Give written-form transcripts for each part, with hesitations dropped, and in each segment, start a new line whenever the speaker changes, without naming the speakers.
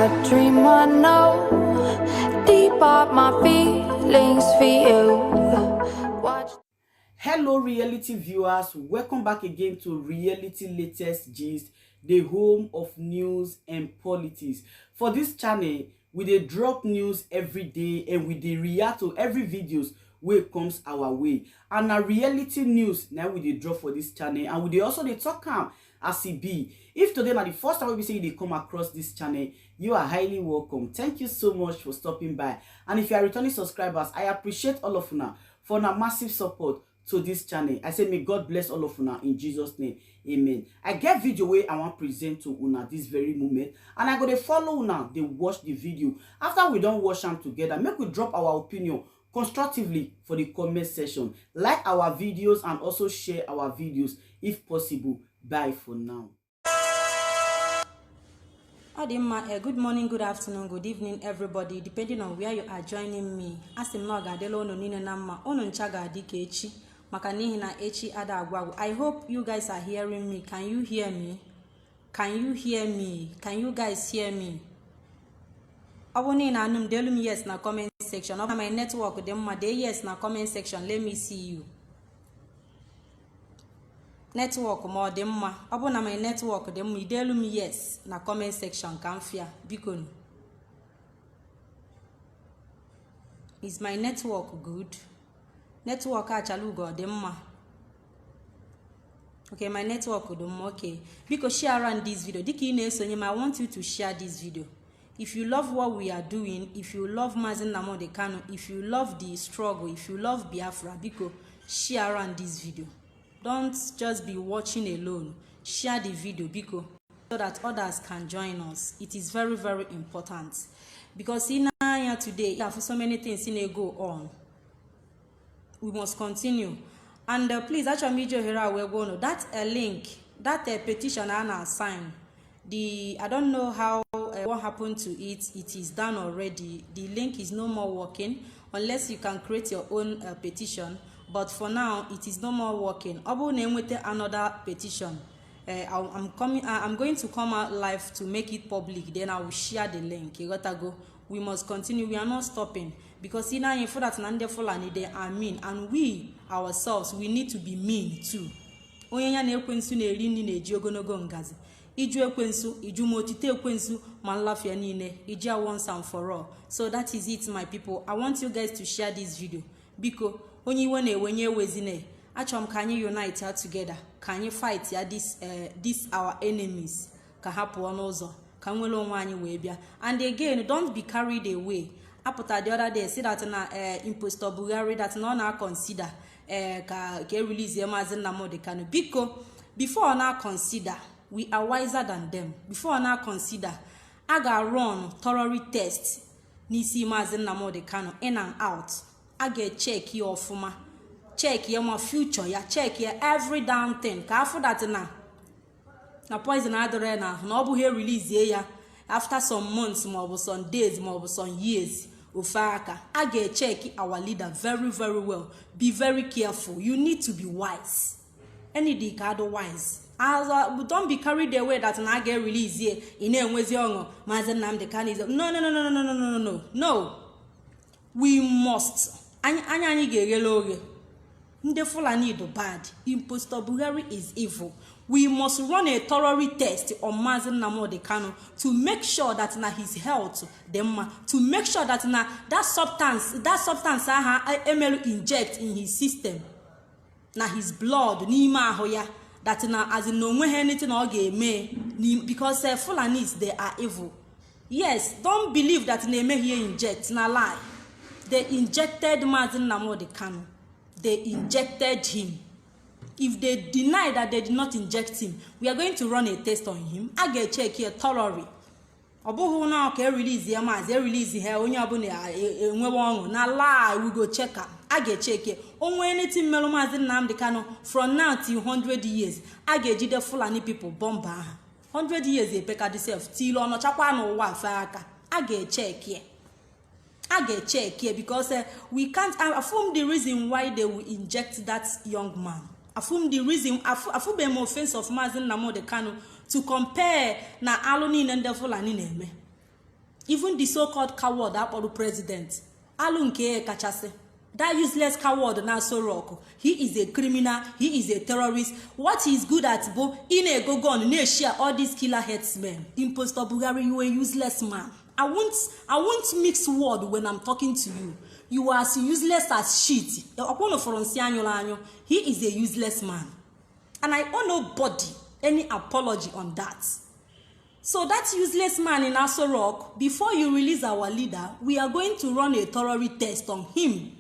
a dream I know. Deep up my feelings for you. Watch.
Hello reality viewers, welcome back again to Reality Latest Gist, the home of news and politics. For this channel, we dey drop news every day and we dey react to every videos wey comes our way. And na reality news now we dey drop for this channel, and we dey also dey talk am as e be. If today na the first time we say you dey come across this channel, you are highly welcome. Thank you so much for stopping by. And if you are returning subscribers, I appreciate all of una for una massive support to this channel. I say may God bless all of una in Jesus name. Amen. I get video wey I want present to una this very moment, and I go to follow una dey watch the video. After we don watch am together, make we drop our opinion constructively for the comment section. Like our videos and also share our videos if possible. Bye for now.
Good morning, good afternoon, good evening, everybody, depending on where you are joining me. I hope you guys are hearing me. Can you hear me? Can you hear me? Can you guys hear me? Yes na comment section. Of my network, yes na comment section. Let me see you. Network more demma. Abona my network dem idelum yes na comment section kamfia bikon. Is my network good? Network achalugo demma. Okay, my network dum okay. Because share around this video. I want you to share this video. If you love what we are doing, if you love Mazen Nnamdi Kanu, if you love the struggle, if you love Biafra, because share around this video. Don't just be watching alone. Share the video because so that others can join us. It is very, very important. Because in here today, there are so many things in a go on. We must continue. And please, actually, Major Hera, we're going to that link, that petition I signed. I don't know how what happened to it. It is done already. The link is no more working unless you can create your own petition. But for now, it is no more working. Obu name with another petition. I'm going to come out live to make it public. Then I will share the link. You gotta go. We must continue. We are not stopping because in our for that Nandeful they are mean, and we ourselves we need to be mean too. Onyanya na ekwensu na eri nni na eji ogonogo ngazi. Iju ekwensu, iju motite ekwensu, man lafia niile, ija once and for all. So that is it, my people. I want you guys to share this video because onye wenye wezine achom can you unite her together, can you fight ya this our enemies ka hapu onozo ka nwele onwe anyi we bia. And again, don't be carried away. Apota the other day say that na impostor Buhari that no na consider ka release Mazen Nnamdi Kanu because before na consider we are wiser than them. Before na consider aga run thorough test nisi Mazen Nnamdi Kanu in and out. I get check your former, check your future, ya check your every damn thing. After that na poison other na no bu here release ya after some months, more some days, more some years. Ufaka, I get check our leader very, very well. Be very careful. You need to be wise. Any day otherwise. Don't be carried away that I get release here. In a way, Mazen Nnamdi Kanu. No. We must. Anyị ga-eghele oghe. Ndị Fulani do bad. Impostor Buhari is evil. We must run a thorough test on Mazen Nnamdi Kanu to make sure that na his health, to make sure that na that substance Emelu inject in his system, na his blood, n'ime ahụ ya, that na as in no nwe anything ọ ga-eme because Fulanis they are evil. Yes, don't believe that na-eme here inject, na lie. They injected Mazen Nnamdi Kanu. They injected him. If they deny that they did not inject him, we are going to run a test on him. I get check here thoroughly. Obu na okay release here, release here. Onye abu na lie. We go check her. I get check here. Onwe anything melo Mazen Nnamdi Kanu from now till 100 years. I get jide Fulani people bomba. 100 years they peka themselves till ono chakwa no wa faka. I get check here. I get check here because we can't affirm the reason why they will inject that young man. Affirm the reason, affirm the offense of Mazen Nnamdi Kanu to compare na aloni and the Fulani name. even the so-called coward akpọrọ president alụ nke kachasị. That useless coward na Aso Rock, he is a criminal, he is a terrorist. What he is good at bo in a go gun na share all these killer headsmen. Impostor Bugari, you a useless man. I won't mix word when I'm talking to you. You are as useless as shit. He is a useless man. And I owe nobody any apology on that. So that useless man in Aso Rock, before you release our leader, we are going to run a thorough test on him.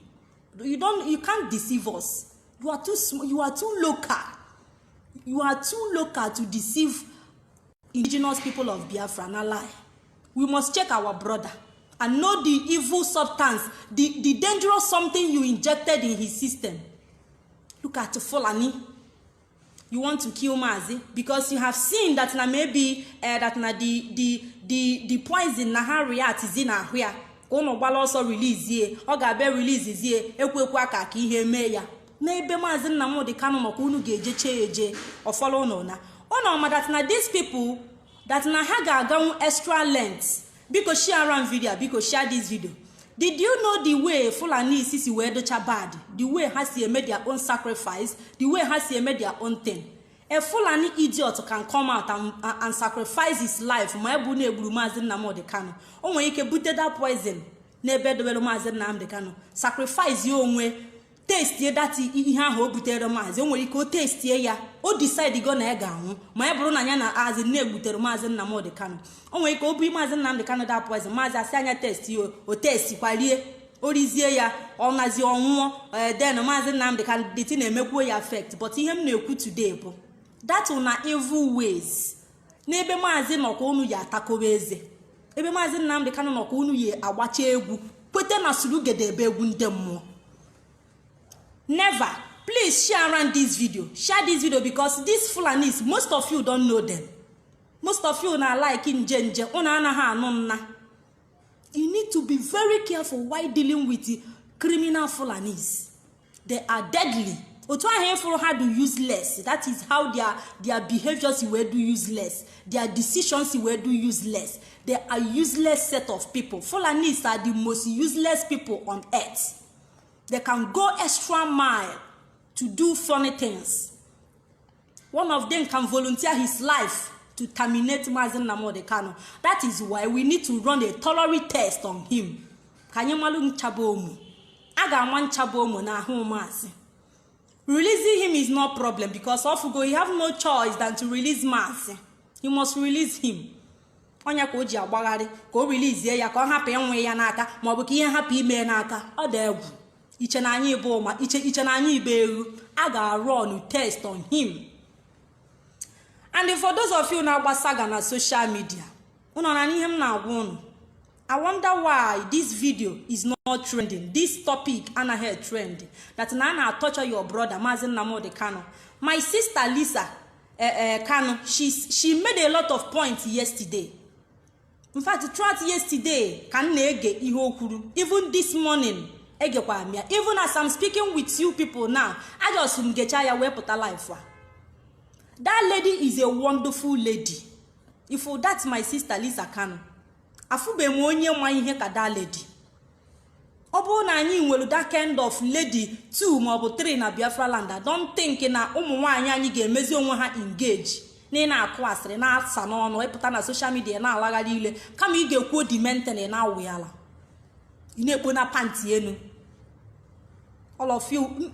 You can't deceive us. You are too small, you are too local. You are too local to deceive indigenous people of Biafra and lie. We must check our brother and know the evil substance, the dangerous something you injected in his system. Look at Fulani. You want to kill Mazi because you have seen that na maybe that na the poison na ha react is in ahia. Ono gbala also release ye o ga be release ye ekwekwa ka ihe mee ya na ebe Mazi Nnamdi Kanu no unu ga-eje cheje o follow no na ono that na these people that na ha ga extra length because share around video because share this video. Did you know the way Fulani sisi we do bad, the way has he made their own sacrifice, the way has he made their own thing? A Fulani idiot can come out and sacrifice his life. My bune ebulu Mazi Nnamdi Kanu. Onwe ike bute that poison. Nebe dobelo Mazi Nnamdi Kanu. Sacrifice you onwe. Taste ye that ihe ahụ butere Mazi. Onwe ike o taste ye ya. O decide go na ega anwụ. Ma eburu na anya na azi na ebutere Mazi Nnamdi Kanu. Onwe ike obi Mazi Nnamdi Kanu that poison. Mazi asi anya taste yo. O taste kwalie. Orizie ya. Onazi onwụọ. Then Mazi Nnamdi Kanu the thing emekwo ya affect. But ihe m na-ekwu today bụ that una evil ways. N'ebe Mazi nọkwa unu ya atakobe eze. Ebe Mazi Nnamdi Kanu nọkwa unu ya agbacha egwu. Kwete na surugede ebe egwu ndị mmụọ. Never. Please share around this video. Share this video because these Fulanis, most of you don't know them. Most of you na like in Jenje. You need to be very careful while dealing with the criminal Fulanis. They are deadly. How do useless. That is how their behaviors will do useless. Their decisions will do useless. They are useless set of people. Fulanis are the most useless people on earth. They can go extra mile to do funny things. One of them can volunteer his life to terminate Mazi Nnamdi Kanu. That is why we need to run a thorough test on him. Kanyemalu nchabomu. Aga man chabomu na hu Mazi. Releasing him is no problem because Ofugo, you have no choice than to release Mazi. You must release him. Onya ko ji agbagari ko release ya ka happy enwe ya n'aka ma obu ka ihe happy ime n'aka. O da egwu. Iche na anyị bụ ma iche na anyị ibe eru. A ga-run test on him. And for those of you na agbasaga na social media, unu na ihe m na-agwa unu. I wonder why this video is not trending. This topic anaghị trend. That na torture your brother Mazi Nnamdi Kanu. My sister Lisa Kanu, she made a lot of points yesterday. In fact, throughout yesterday, kan na-ege ihe okwuru. Even this morning, egekwa m ya. Even as I'm speaking with you people now, I just ngecha ya wepụta life. That lady is a wonderful lady. If that's my sister Lisa Kanu. Afube m onye nwa ihe ka that lady. Obu na anyị nwelu that kind of lady 2 ma obu 3 na Biafra land. I don't think na ụmụ nwaanyị anyị ga-emezi onwe ha engage. Na akụ asịrị na asa n'ọnụ epụta na social media na alagharị ile kama ị ga-ekwu di mentally na awụ ya ala. Ị na-ekpo na panty enu. All of you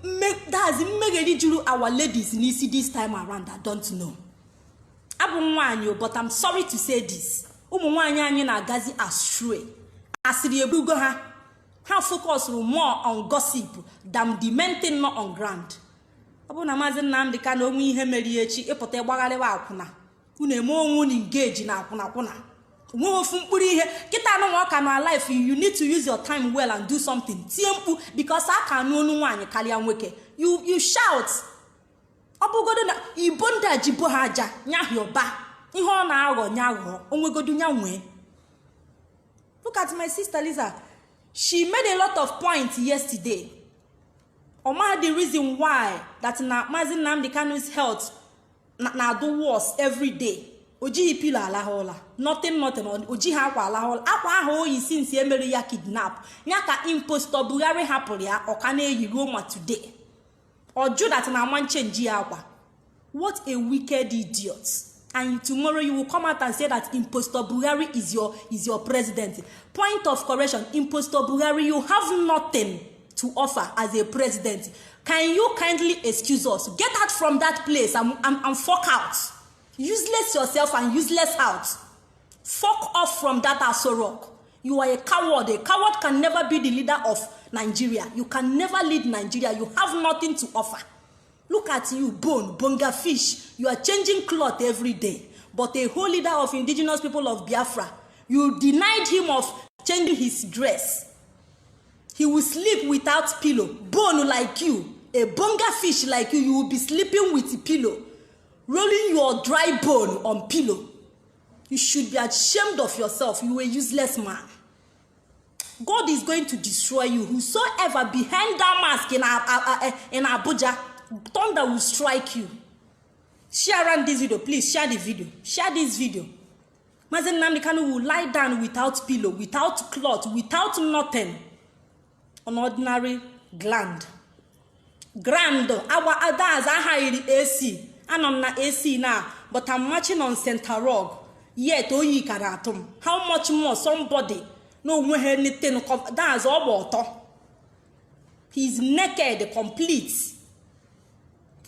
that's mmegeri juru our ladies n'isi this time around. I don't know. Abụ nwaanyị but I'm sorry to say this. Ụmụ nwaanyị anyị na-agazi astray. Asịrị ebugo ha. Ha focus more on gossip than the main thing not on ground. Abu na Mazi Nnamdi Kanu onwe ihe meri echi ịpụta gbagharịwa akwụna. Unu eme onwe unu engage na akwụna. Nwe ofu mkpụrụ ihe kita anụ nwa ka na life you need to use your time well and do something. Tie mkpu because aka anu onu nwaanyị karịa nwoke. You shout. Obugodo na ibonda jibo ha aja nyahioba. Ihe ọ na-aghọ nyaghọ onwegodu nya nwe. Look at my sister Lisa. She made a lot of points yesterday. Oma the reason why that na Mazi Nnamdi Kanu's health na do worse every day. ojighị pilo alahola nothing ojighị akwa alahola akwa ahụ oyi since emere ya kidnap ya ka impostor Buhari hapụrụ ya ọka na-eyi ruo ma today oju that na man change ya akwa. What a wicked idiot. And tomorrow you will come out and say that impostor Buhari is your president. Point of correction, impostor Buhari, you have nothing to offer as a president. Can you kindly excuse us? Get out from that place and fuck out. Useless yourself and useless out. Fuck off from that Aso Rock. You are a coward. A coward can never be the leader of Nigeria. You can never lead Nigeria. You have nothing to offer. Look at you, bonga fish. You are changing cloth every day. But a whole leader of indigenous people of Biafra, you denied him of changing his dress. He will sleep without pillow. Bone like you, a bonga fish like you will be sleeping with a pillow. Rolling your dry bone on pillow. You should be ashamed of yourself. You are a useless man. God is going to destroy you. Whosoever behind that mask in Abuja, thunder will strike you. Share around this video, please. Share the video. Share this video. Mazen Nnamdi Kanu will lie down without pillow, without cloth, without nothing. An ordinary gland. Grand. Our others are highly AC. And on na AC now, but I'm marching on Center Rog. Yet, oyi karatum. How much more somebody no when anything that's all water. He's naked, complete.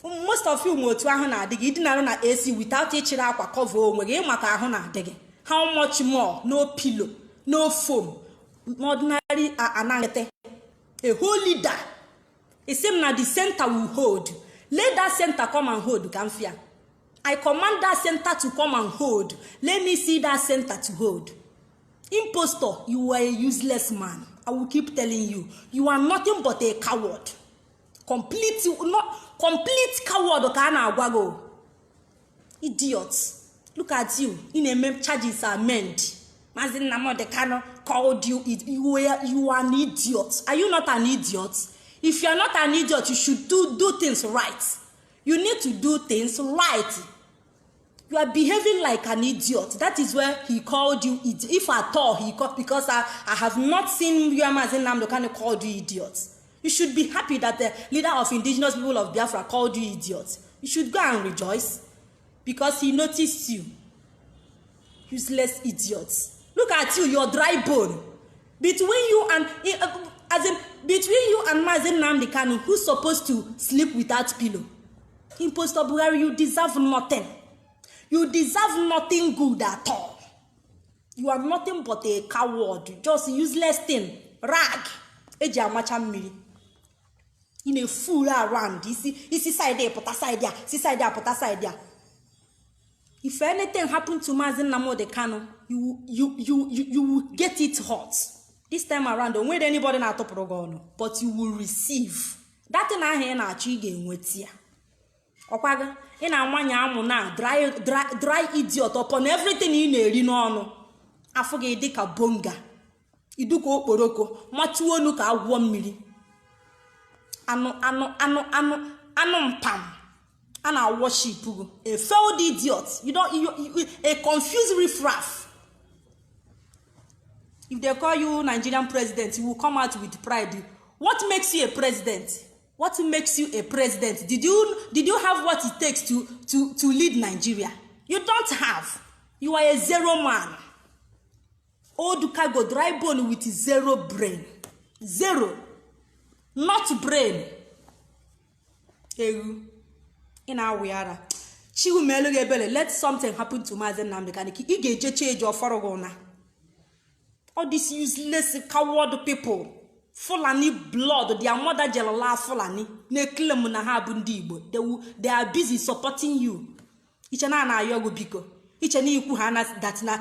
Most of you mo to ahụ na adịghị idina na AC without ịchịrị akwa cover onwe gị maka ahụ na adịghị. How much more? No pillow, no foam, ordinary anangete. A whole leader. It seems na the center will hold. Let that center come and hold, Gamfia. I command that center to come and hold. Let me see that center to hold. Impostor, you are a useless man. I will keep telling you. You are nothing but a coward. Complete coward. Okana. Idiots. Look at you. In a charges are meant. Mazin Nnamdi Kanu called you. You are an idiot. Are you not an idiot? If you are not an idiot, you should do things right. You need to do things right. You are behaving like an idiot. That is where he called you idiot. If at all he called, because I have not seen you Mazin Nnamdi Kanu called you idiot. You should be happy that the leader of indigenous people of Biafra called you idiot. You should go and rejoice because he noticed you. Useless idiots. Look at you, your dry bone. Between you and Mazin Nnamdi Kanu, who's supposed to sleep without pillow? Impostor Buhari, you deserve nothing. You deserve nothing good at all. You are nothing but a coward. Just useless thing. Rag. Eji amacha mmiri. In a fool around. You see side there, put aside there. See side there, put aside there. If anything happened to Mazin Nnamdi Kanu, you will get it hot. This time around, don't wait anybody na top rogono, but you will receive. That thing I hear na chige nwetia. Okwaga, ina amanya amu na dry idiot upon everything in eri no. Afoge dika bonga. Iduko okporoko, machuonu ka agwo mmiri. Anu mpam. Ana worship you. A failed idiot. You a confused riffraff. If they call you Nigerian president, you will come out with pride. What makes you a president? What makes you a president? Did you have what it takes to lead Nigeria? You don't have. You are a zero man. Oduka go dry bone with zero brain. Zero. Not brain. In our weara. Let something happen to Mazin Nnamdi Kanu. He get change your forogona. All these useless coward people. Fulani blood, their mother Jelala Fulani. They are busy supporting you. Each and na yogo biko. Each and you that na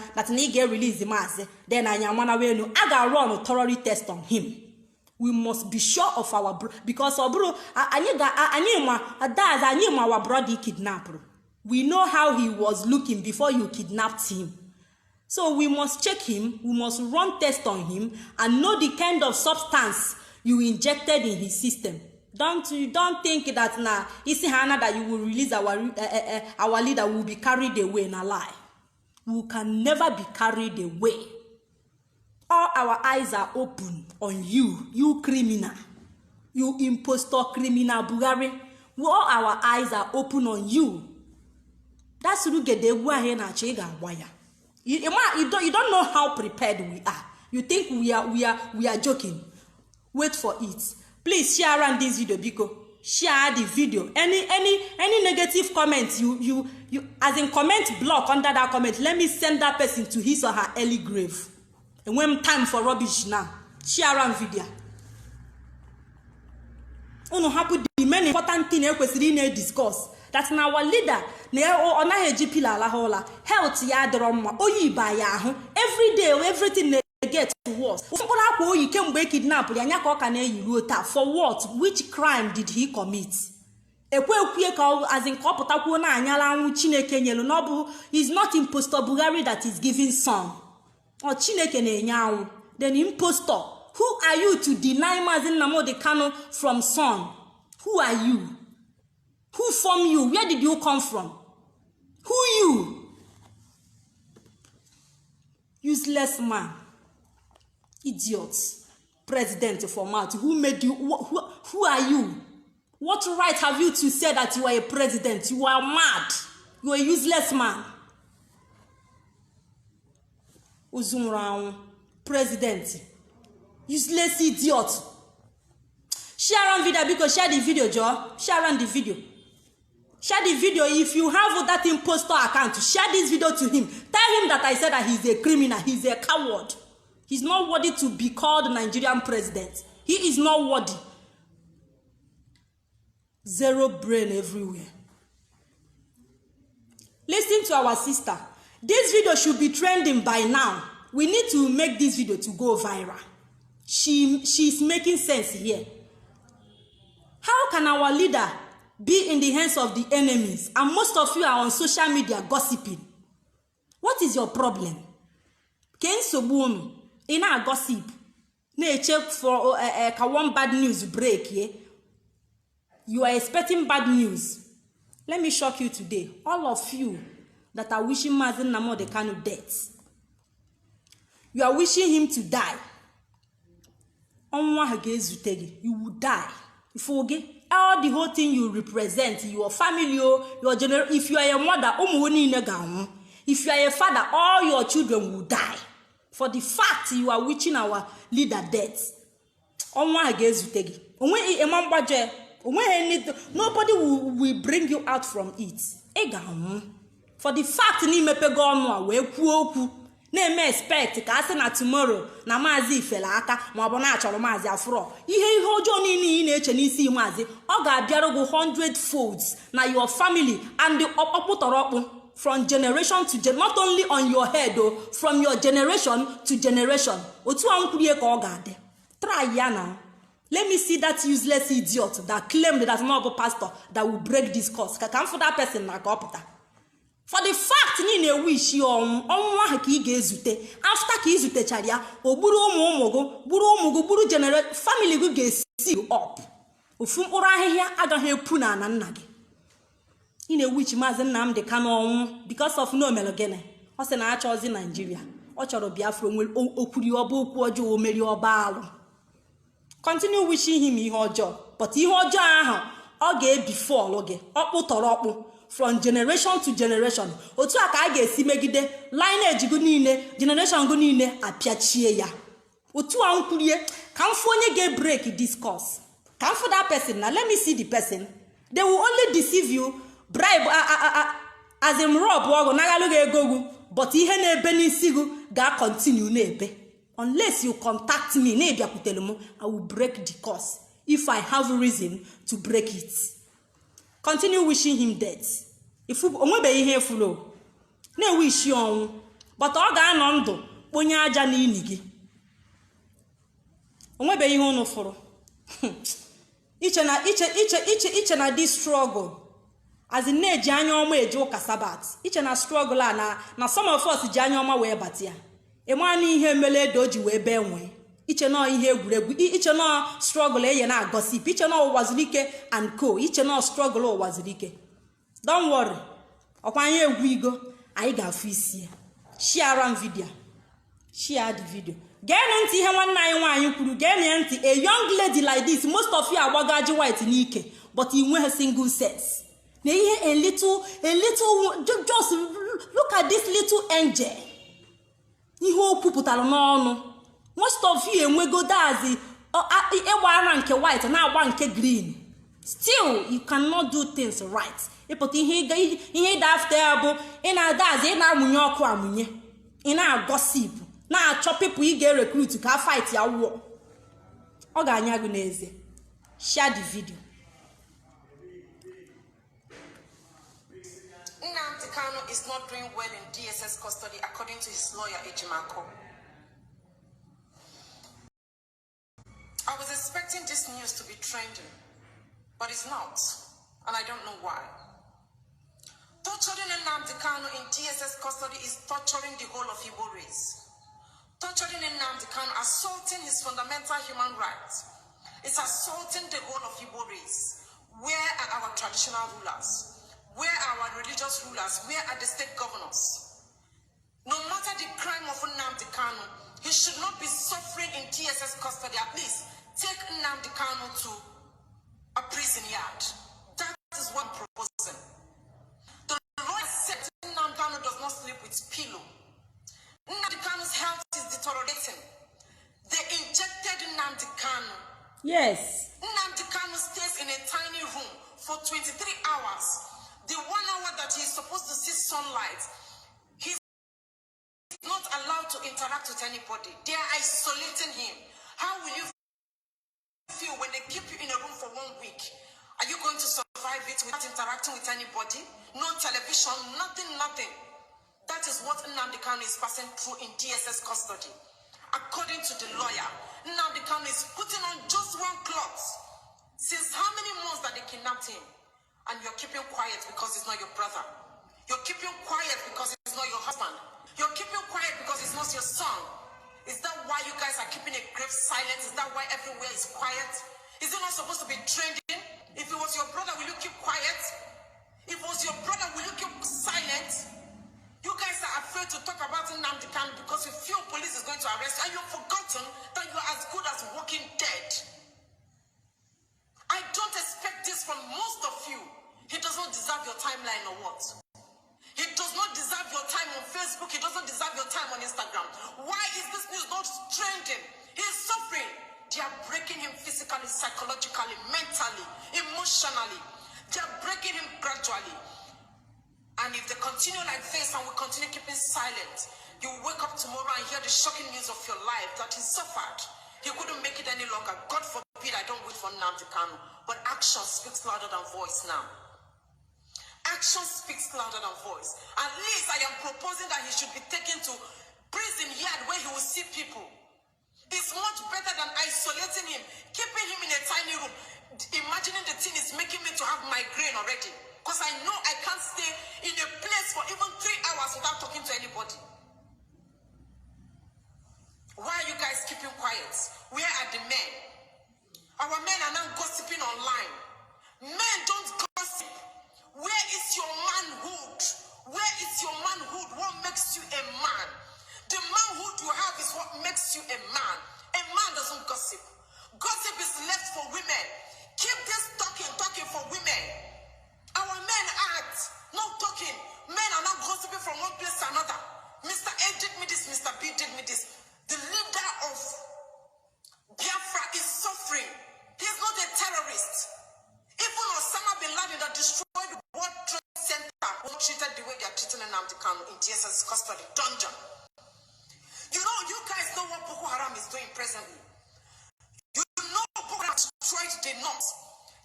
get release the mass. Then I am one way no. I got run a thorough test on him. We must be sure of our because our bro our brother kidnapped. We know how he was looking before you kidnapped him. So we must check him, we must run tests on him and know the kind of substance you injected in his system. Don't think that isi hana that you will release our leader will be carried away in a lie. we can never be carried away. All our eyes are open on you, you criminal, you impostor criminal Buhari. All our eyes are open on you. That's you get the wire. You don't know how prepared we are. You think we are joking. Wait for it. Please share around this video because share the video. Any negative comments you as in comment block under that comment, let me send that person to his or her early grave. And when time for rubbish now, share around video. Ono happen the main important thing we need to discuss. That's now our leader. On a pila la hola health ya drama oyi ba ya ahụ every day everything they get worse. Ụfọdụ akwa oyi kemgbe kidnap ya anya ka ọ ka na-eyi ruo taa. For what? Which crime did he commit? Ekwe ka as in ka ọ pụtakwuo na anyala anwụ Chineke nyelu na ọ bụ is not impostor Buhari that is giving son. Or Chineke na-enye anwụ. Then impostor. Who are you to deny Mazi Nnamdi Kanu from son? Who are you? Who formed you? Where did you come from? Who you? Useless man. Idiot. President for mouth. Who made you? Who are you? What right have you to say that you are a president? You are mad. You are a useless man. Uzumraun. President. Useless idiot. Share on video because share the video, Joe. Share on the video. Share the video. If you have that impostor account, share this video to him. Tell him that I said that he's a criminal. He's a coward. He's not worthy to be called Nigerian president. He is not worthy. Zero brain everywhere. Listen to our sister. This video should be trending by now. We need to make this video to go viral. She's making sense here. How can our leader be in the hands of the enemies and most of you are on social media gossiping? What is your problem? Ken Sobunu in our gossip na check for one bad news break here. You are expecting bad news. Let me shock you today. All of you that are wishing Mazi Nnamdi Kanu death. You are wishing him to die. You will die. You forget all the whole thing you represent, your family, your generation. If you are a mother, if you are a father, all your children will die. For the fact you are wishing our leader death. Nobody will bring you out from it. For the fact ni mepegonwa we kwuokwu na-eme expect ka asị na tomorrow na Mazi ifela aka ma ọ bụ na achọrọ Mazi afro ihe ọjọọ niile ị na-eche n'isi Mazi ọ ga-abịara gị 100 folds na your family and the ọkpụtọrọkpụ from generation to not only on your head though, from your generation to generation. Otu ankwurie ka ọ ga-adị. Try ya now. Let me see that useless idiot that claimed that not a pastor that will break this course. Can for that person na ka for the fact ni na wish you onwa ha ka ị ga-ezute after ka izutechara ya ogburu ụmụ generate family go ga-esi you up ofu mkpụrụ ahịhịa agaghị epu na nna gị ị na-wish Mazi Nnamdi Kanu ọnwụ because of no melogene ọ sị na achọzi Nigeria ọ chọrọ Biafra onwe okwuri ọba okwu ọjọọ o meri ọba alụ. Continue wishing him ihe ọjọọ but ihe ọjọọ ahụ ọ ga-ebefall gị ọkpụtọrọ from generation to generation. Otu aka a ga-esi megide lineage go niile generation go niile apịachie ya. Otu a nkwurie ka mfu onye ga-break this course. Ka mfu that person na let me see the person. They will only deceive you, bribe as in rob ogo nagalu ga-egogu but ihe na-ebe n'isi go ga continue na-ebe. Unless you contact me, I will break the course if I have reason to break it. Continue wishing him death. If you onwe fulo, na wish you but ọ ga-anọ ndụ onye aja n'ini gị. Onwe be ihe unu furu. Iche na this struggle. As in na-eji anya ọma eje ụka Sabat. Iche na struggle na some of us ji anya ọma wee batia. Emani ihe mele doji we benwe iche no ihe egwuregwu iche no struggle eye na gossip iche no wazirike and co iche no struggle wazirike. Don't worry, okwanye egwu igo anyị ga-afụ isi share video. Share the video. Get into here one night one you could get into a young lady like this. Most of you are wagaji white in Ike, but in one single sense. A little, just look at this little angel. Most of you and we go dazi a white and now one green. Still, you cannot do things right. You put in here after in our dazi in our munyoko in our gossip. Now chop people you get recruit to can fight your war. Oganyaguneze. Share the video.
Nnamdi Kanu is not doing well in DSS custody according to his lawyer Ejimako. I was expecting this news to be trending, but it's not, and I don't know why. Torturing Nnamdi Kanu in DSS custody is torturing the whole of Igbo race. Torturing Nnamdi Kanu, assaulting his fundamental human rights. It's assaulting the whole of Igbo race. Where are our traditional rulers? Where are our religious rulers? Where are the state governors? No matter the crime of Nnamdi Kanu, he should not be suffering in DSS custody. At least take Nnamdi Kanu to a prison yard. That is what I'm proposing. The lawyer said Nnamdi Kanu does not sleep with pillow. Nnamdi Kanu's health is deteriorating. They injected Nnamdi Kanu.
Yes.
Nnamdi Kanu stays in a tiny room for 23 hours. The 1 hour that he is supposed to see sunlight, he's not allowed to interact with anybody. They are isolating him. How will you feel when they keep you in a room for 1 week? Are you going to survive it without interacting with anybody? No television, nothing. That is what Nnamdi Kanu is passing through in DSS custody. According to the lawyer, Nnamdi Kanu is putting on just one cloth. Since how many months that they kidnapped him? And you're keeping quiet because it's not your brother. You're keeping quiet because it's not your husband. You're keeping quiet because it's not your son. Is that why you guys are keeping a grave silence? Is that why everywhere is quiet? Is it not supposed to be trending? If it was your brother, will you keep quiet? If it was your brother, will you keep silent? You guys are afraid to talk about Nnamdi Kanu because you feel police is going to arrest you and you've forgotten that you're as good as walking dead. I don't expect this from most of you. He does not deserve your timeline or what? He does not deserve your time on Facebook. He doesn't deserve your time on Instagram. Why is this news not trending? He is suffering. They are breaking him physically, psychologically, mentally, emotionally. They are breaking him gradually. And if they continue like this and we continue keeping silent, you will wake up tomorrow and hear the shocking news of your life that he suffered. He couldn't make it any longer. God forbid I don't wait for Nnamdi Kanu. But action speaks louder than voice now. Action speaks louder than voice. At least I am proposing that he should be taken to prison yard where he will see people. It's much better than isolating him, keeping him in a tiny room. Imagining the thing is making me to have migraine already. Because I know I can't stay in a place for even 3 hours without talking to anybody. Why are you guys keeping quiet? Where are the men? Our men are now gossiping online. Men don't gossip. Where is your manhood? Where is your manhood? What makes you a man? The manhood you have is what makes you a man. A man doesn't gossip. Gossip is left for women. Keep this talking for women. Our men act, not talking. Men are not gossiping from one place to another. Mr. A did me this, Mr. B did me this. The leader of Biafra is suffering. He's not a terrorist. Even Osama bin Laden that destroyed the World Trade Center was not treated the way they are treating Nnamdi Kanu in DSS custody dungeon. You know, you guys know what Boko Haram is doing presently. You know Boko Haram destroyed the north.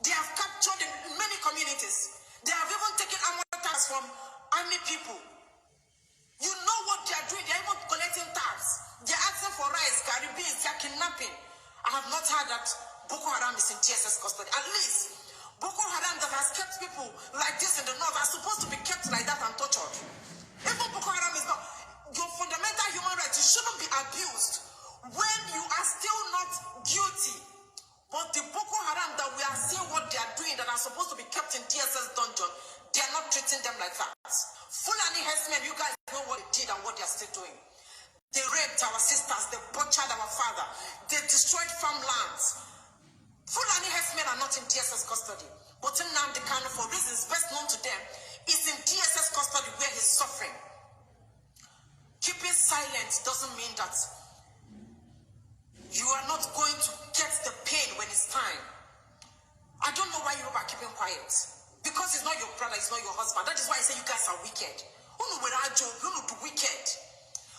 They have captured in many communities. They have even taken armor tags from army people. You know what they are doing. They are even collecting tags. They are asking for rice, Caribbeans, they are kidnapping. I have not heard that Boko Haram is in DSS custody. At least Boko Haram that has kept people like this in the north are supposed to be kept like that and tortured. Even Boko Haram is not. Your fundamental human rights, you shouldn't be abused when you are still not guilty. But the Boko Haram that we are seeing what they are doing that are supposed to be kept in DSS dungeon, they are not treating them like that. Fulani herdsmen, you guys know what they did and what they they are still doing. They raped our sisters, they butchered our father, they destroyed farmlands. Fulani herdsmen are not in DSS custody, but Nnamdi Kanu, for reasons best known to them, is in DSS custody where he's suffering. Keeping silent doesn't mean that you are not going to get the pain when it's time. I don't know why you are keeping quiet. Because it's not your brother, it's not your husband. That is why I say you guys are wicked. Unu were ajo, unu do wicked.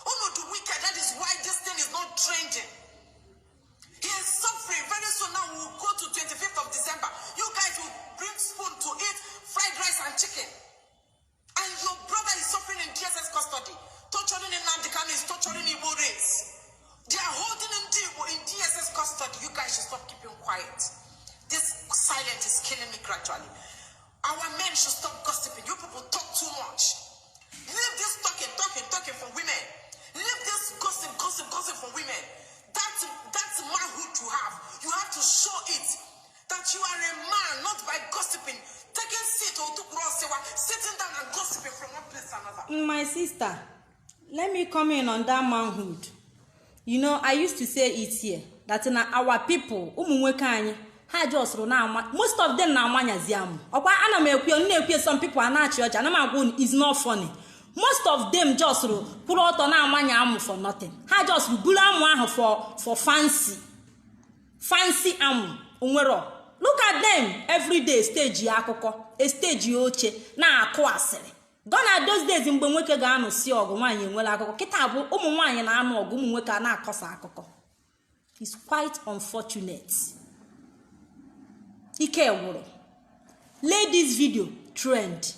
Unu do wicked. That is why this thing is not trending. He is suffering. Very soon now we'll go to 25th of December. You guys will bring spoon to eat fried rice and chicken. And your brother is suffering in DSS custody. Torturing Nnamdi Kanu is torturing Igbo race. They are holding him in DSS custody. You guys should stop keeping quiet. This silence is killing me gradually. Our men should stop gossiping. You people talk too much. Leave this talking for women. Leave this gossip for women. That's manhood you have. You have to show it that you are a man, not by gossiping. Taking seat or sitting down and gossiping from one place to another.
My sister, let me come in on that manhood. You know, I used to say it here that in our people, ha just most of them na amanyaziam. Okwa ana m ekwe some people are na church and am is not funny. Most of them just put out na amanya am for nothing. Ha just bulu am for fancy am onwero. Look at them every day stage akụkọ, a stage oche na akụ asịrị. Gonna those days mgbe nwoke ga-anụ si ọgụ nwaanyị enwere akụkọ. Kịta bụ ụmụ nwaanyị na-anụ ọgụ ụmụ nwoke na-akọsa akụkọ. It's quite unfortunate. Ike wụrụ. Lay this video trend.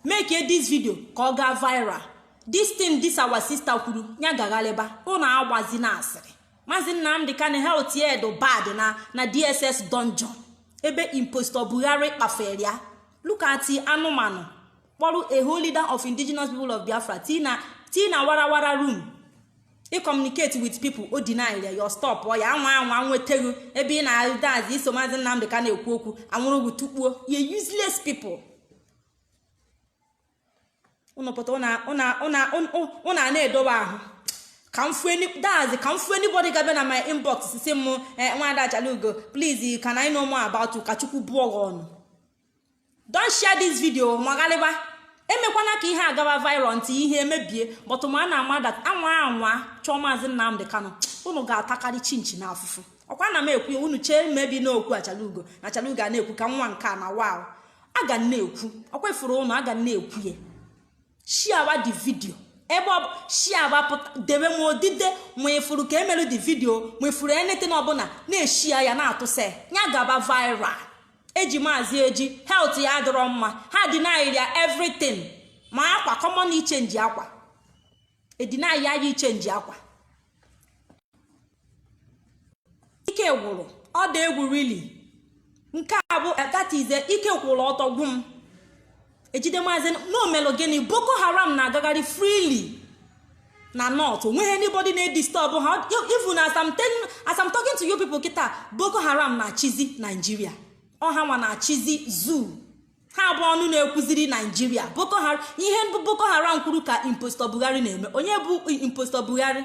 Make this video ka ọ ga viral. This thing this our sister kwuru nya gagaleba. Ụnụ agbazi na asịrị. Maazị Nnamdi Kanu health edo bad na DSS dungeon. Ebe impostor Buhari kpaferia. Look at anụmanụ. Kpọrọ a whole leader of indigenous people of Biafra. Tina warawara room. You communicate with people who deny your stop or ya nwa nwetego ebe na dazi so Maazị Nnamdi Kanu ekwu okwu anwụrụ gutukpuo. You useless people. Una poto una na-edoba ahụ. Come for anybody gabe na my inbox say mo Nwada Ajalugo, please can I know more about you Kachukwu buogon. Don't share this video magaleba. Emekwana ka ihe agaba viral nti ihe emebie but ma na ama that anwa chọ Maazị Nnamdi Kanu unu ga-atakari chinchi na afufu. Okwa na m ekwu unu che maybe na okwu Ajalugo na Ajalugo ga na-ekwu ka nwa nka na wow. Aga na-ekwu. Okwa ifuru unu aga na-ekwu ye. Share the video. Ebo share put debe mo dide mo ifuru ka emelu the video mo ifuru anything obuna na share ya na atuse nya gaba viral. Eji Maazị eji health ya adịrọ mma ha deny ya everything ma akwa common change akwa e deny ya change akwa ike gwụrụ ọ dị egwu really nke a bụ that is ike kwụrụ ọtọ gwum ejide Maazị no melo gini Boko Haram na agagharị freely na north onwe anybody na disturb ha even as I'm talking to you people kita Boko Haram na chizi Nigeria ọha nwa na chizi zoo ha bụ ọnụ na-ekwuziri Nigeria Boko Haram ihe Boko Haram kwuru ka impostor Buhari na-eme onye bụ impostor Buhari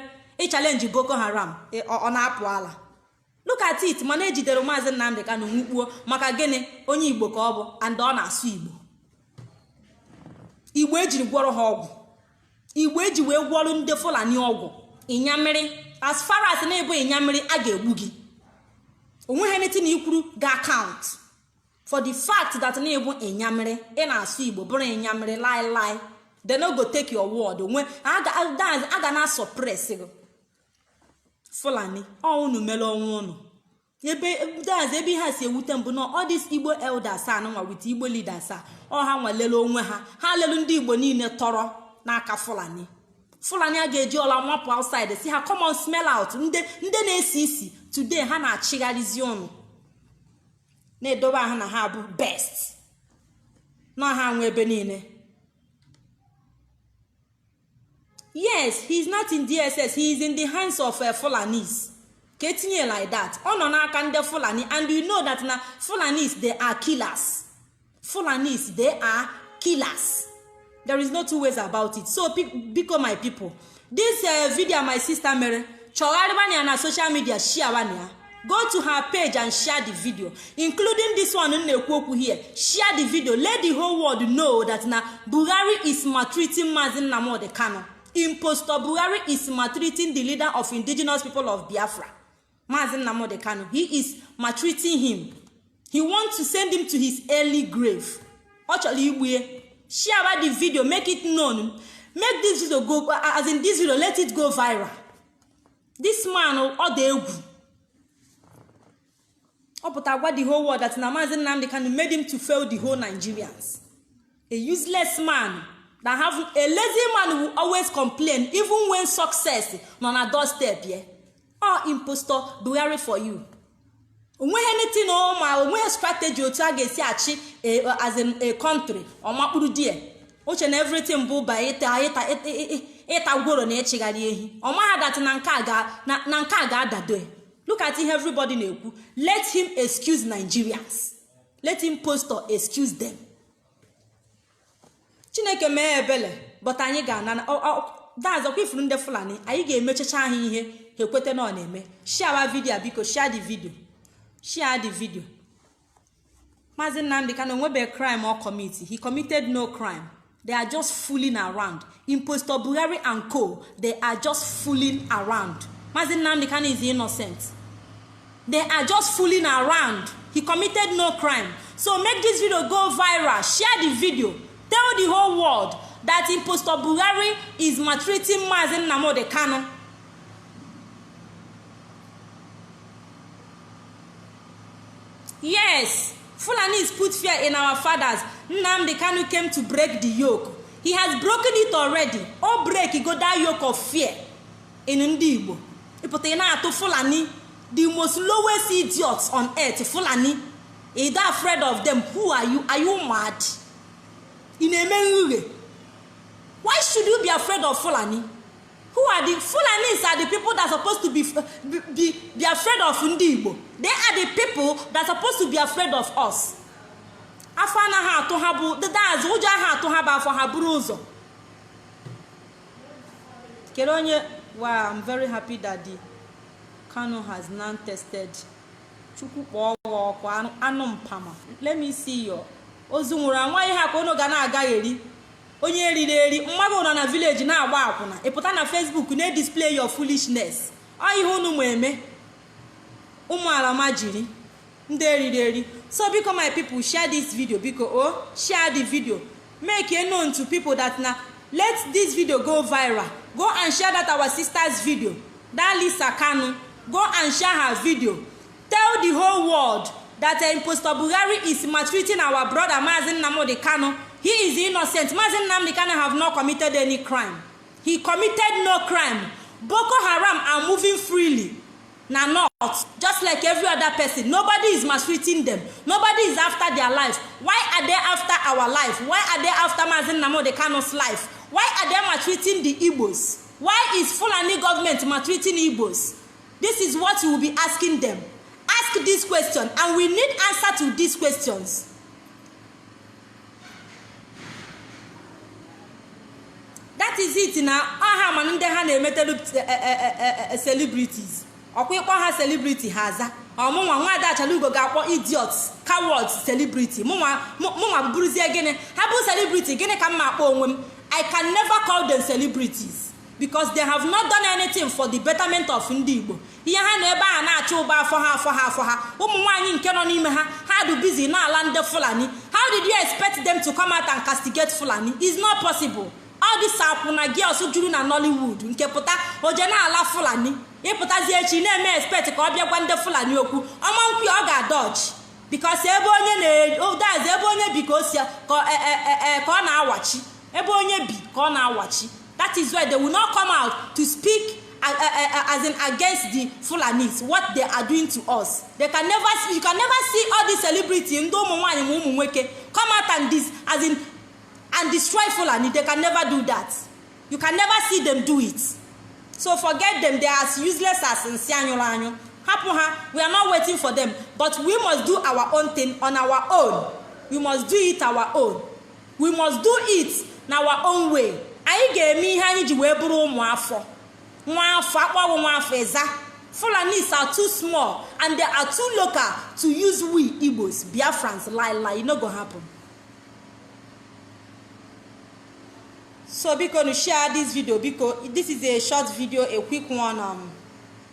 challenge Boko Haram ọ na-apụ ala. Look at it mana ejidere Maazị Nnamdi Kanu nwukpuo maka gịnị onye Igbo ka ọ bụ and ọ na-asụ Igbo ejiri gwọrọ ha ọgwụ Igbo eji wee gwọrọ ndị Fulani ọgwụ ịnyamiri as far as na-ebo ịnyamiri a ga-egbu gị onwe anything ikwuru ga count for the fact that na-ebu ịnyamiri ị na-asụ Igbo bụrụ ịnyamiri lie they no go take your word onwe aga na suppress gị Fulani unu mere onwe unu ebe ha si ewute mbụ na all these Igbo elders anụnwa with Igbo leaders ha nwalele onwe ha lelu ndị Igbo niile tọrọ n'aka Fulani a ga-eji ọla nwapụ outside si ha come on smell out ndị na-esi isi today ha na-achịgharịzi ọnụ na-edobe ha na ha bụ best na ha nwe ebe niile. Yes, he's not in DSS, he is in the hands of Fulanis. Ketinye like that ọ nọ n'aka ndị Fulani and you know that na Fulanis they are killers. There is no two ways about it. So because my people, this video my sister mere chọgharịba na social media, share one. Go to her page and share the video, including this one in the here. Share the video. Let the whole world know that now Buhari is maltreating Mazi Nnamdi Kanu. Impostor Buhari is maltreating the leader of indigenous people of Biafra, Mazi Nnamdi Kanu. He is maltreating him. He wants to send him to his early grave. Actually, share the video, make it known. Make this video go, as in this video, let it go viral. This man or the the whole world that Mazi Nnamdi Kanu made him to fail the whole Nigerians. A useless man, that have a lazy man who always complain even when success on a doorstep. Yeah, oh, impostor Buhari for you. When anything when strategy or target as in a country or mapuru dear, which and everything bull by it go on echigari or ma that nankaga that day. Look at him, everybody neku. Let him excuse Nigerians. Let him post or excuse them. Chineke me ebele, but anyị ga na that's okay from the Fulani. Anyị ga emechacha ihe he kwete na na eme. Share our video because share the video. Share the video. Mazi Nnamdi Kanu nwebe crime or committee. He committed no crime. They are just fooling around. Impostor Buhari and co, they are just fooling around. Mazi Nnamdi Kanu is innocent. They are just fooling around. He committed no crime. So make this video go viral. Share the video. Tell the whole world that impostor Buhari is maltreating Mazi Nnamdi Kanu. Yes, Fulani is put fear in our fathers. Nnamdi Kanu came to break the yoke. He has broken it already. Oh, break, he got that yoke of fear in Ndibo. Ipotena to Fulani, the most lowest idiots on earth. Fulani, is that afraid of them? Who are you? Are you mad? In a why should you be afraid of Fulani? Who are the Fulanis? Are the people that are supposed to be afraid of Ndibo. They are the people that are supposed to be afraid of us. Afana ha to habu the daz uja ha to haba for haburuzo. Keronye, wow, I'm very happy that the Kanu has now tested. Let me see your Ozumura. Why have no gana gayeri? Onye eri mmago no na village na agba akwuna. E put na Facebook na display your foolishness. Ayi honu mweme. Umu alama jiri. Nderi. So because my people share this video because share the video. Make it known to people that now let this video go viral. Go and share that our sister's video. That Lisa Kanu. Go and share her video. Tell the whole world that impostor Buhari is maltreating our brother Mazi Nnamdi Kanu. He is innocent. Mazi Nnamdi Kanu have not committed any crime. He committed no crime. Boko Haram are moving freely. Now not just like every other person. Nobody is maltreating them. Nobody is after their life. Why are they after our life? Why are they after Mazi Nnamdi Kanu's life? Why are they maltreating the Igbos? Why is Fulani government maltreating Igbos? This is what you will be asking them. Ask this question, and we need answer to these questions. That is it now. Aha man nde ha na emetere celebrities. Okwekwa ha celebrity haza. Omunwa nwa da chalugo ga-akpọ idiots, cowards celebrity. Munwa buruzie gene. Ha bu celebrity gene ka mma akpọ onwe m. I can never call them celebrities because they have not done anything for the betterment of ndị Igbo. Ihe ha na ebe a na-achọ ụba afọ ha. Ụmụ nwaanyị nke nọ n'ime ha do busy na ala ndị Fulani. How did you expect them to come out and castigate Fulani? It's not possible. All these akwụna girls juru na Nollywood nke pụta oje na ala Fulani. Ịpụtazi echi na-eme expect ka ọ bịa gwa ndị Fulani okwu. Ọma nkwu ọ ga-dodge because ebe onye na-dazi ebe onye bi ka o si ka ọ na-awachi. Ebe onye bi ka ọ na-awachi. That is why they will not come out to speak as in against the Fulanis, what they are doing to us. They can never see, you can never see all these celebrities in come out and destroy Fulani. They can never do that. You can never see them do it. So forget them. They are as useless as Nsianyolanyo. We are not waiting for them, but we must do our own thing on our own. We must do it our own. We must do it na our own way. Anyị ga-eme ihe anyị ji wee bụrụ ụmụafọ. Nwaafọ akpọwụ nwaafọ eza. Fulanis are too small and they are too local to use we Igbos, Biafrans, lie, no go happen. So because share this video, because this is a short video, a quick one.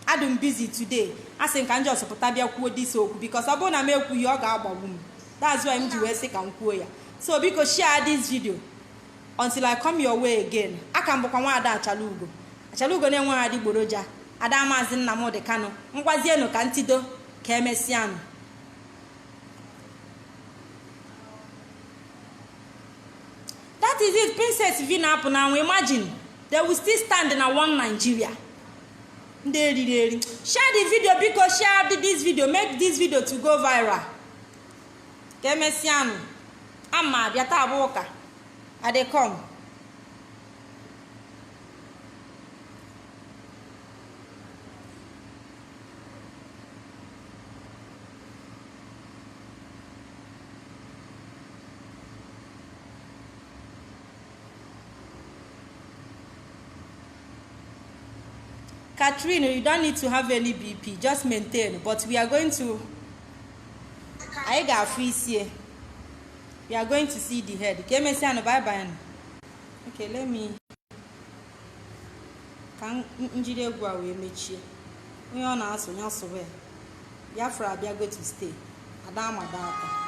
I'm busy today. I think I just put this because I want to make you. That's why I'm doing it. So because share this video until I come your way again. I can book one that Chalugo. Chalugo ne one adi boroja. Adama zin na mo de Kano. Ngwazie no kantido ka emesiano. That is it. Princess Vina now imagine they will still stand in one Nigeria. Share the video because share this video. Make this video to go viral. Ka emesiano. Amma biata aboka. Ade come. Catherine, you don't need to have any BP, just maintain. But we are going to. I got free here. We are going to see the head. Bye bye. Okay, let me. Can engineer go away, Michi? We are now so where. Biafra, we are going to stay. Adama data.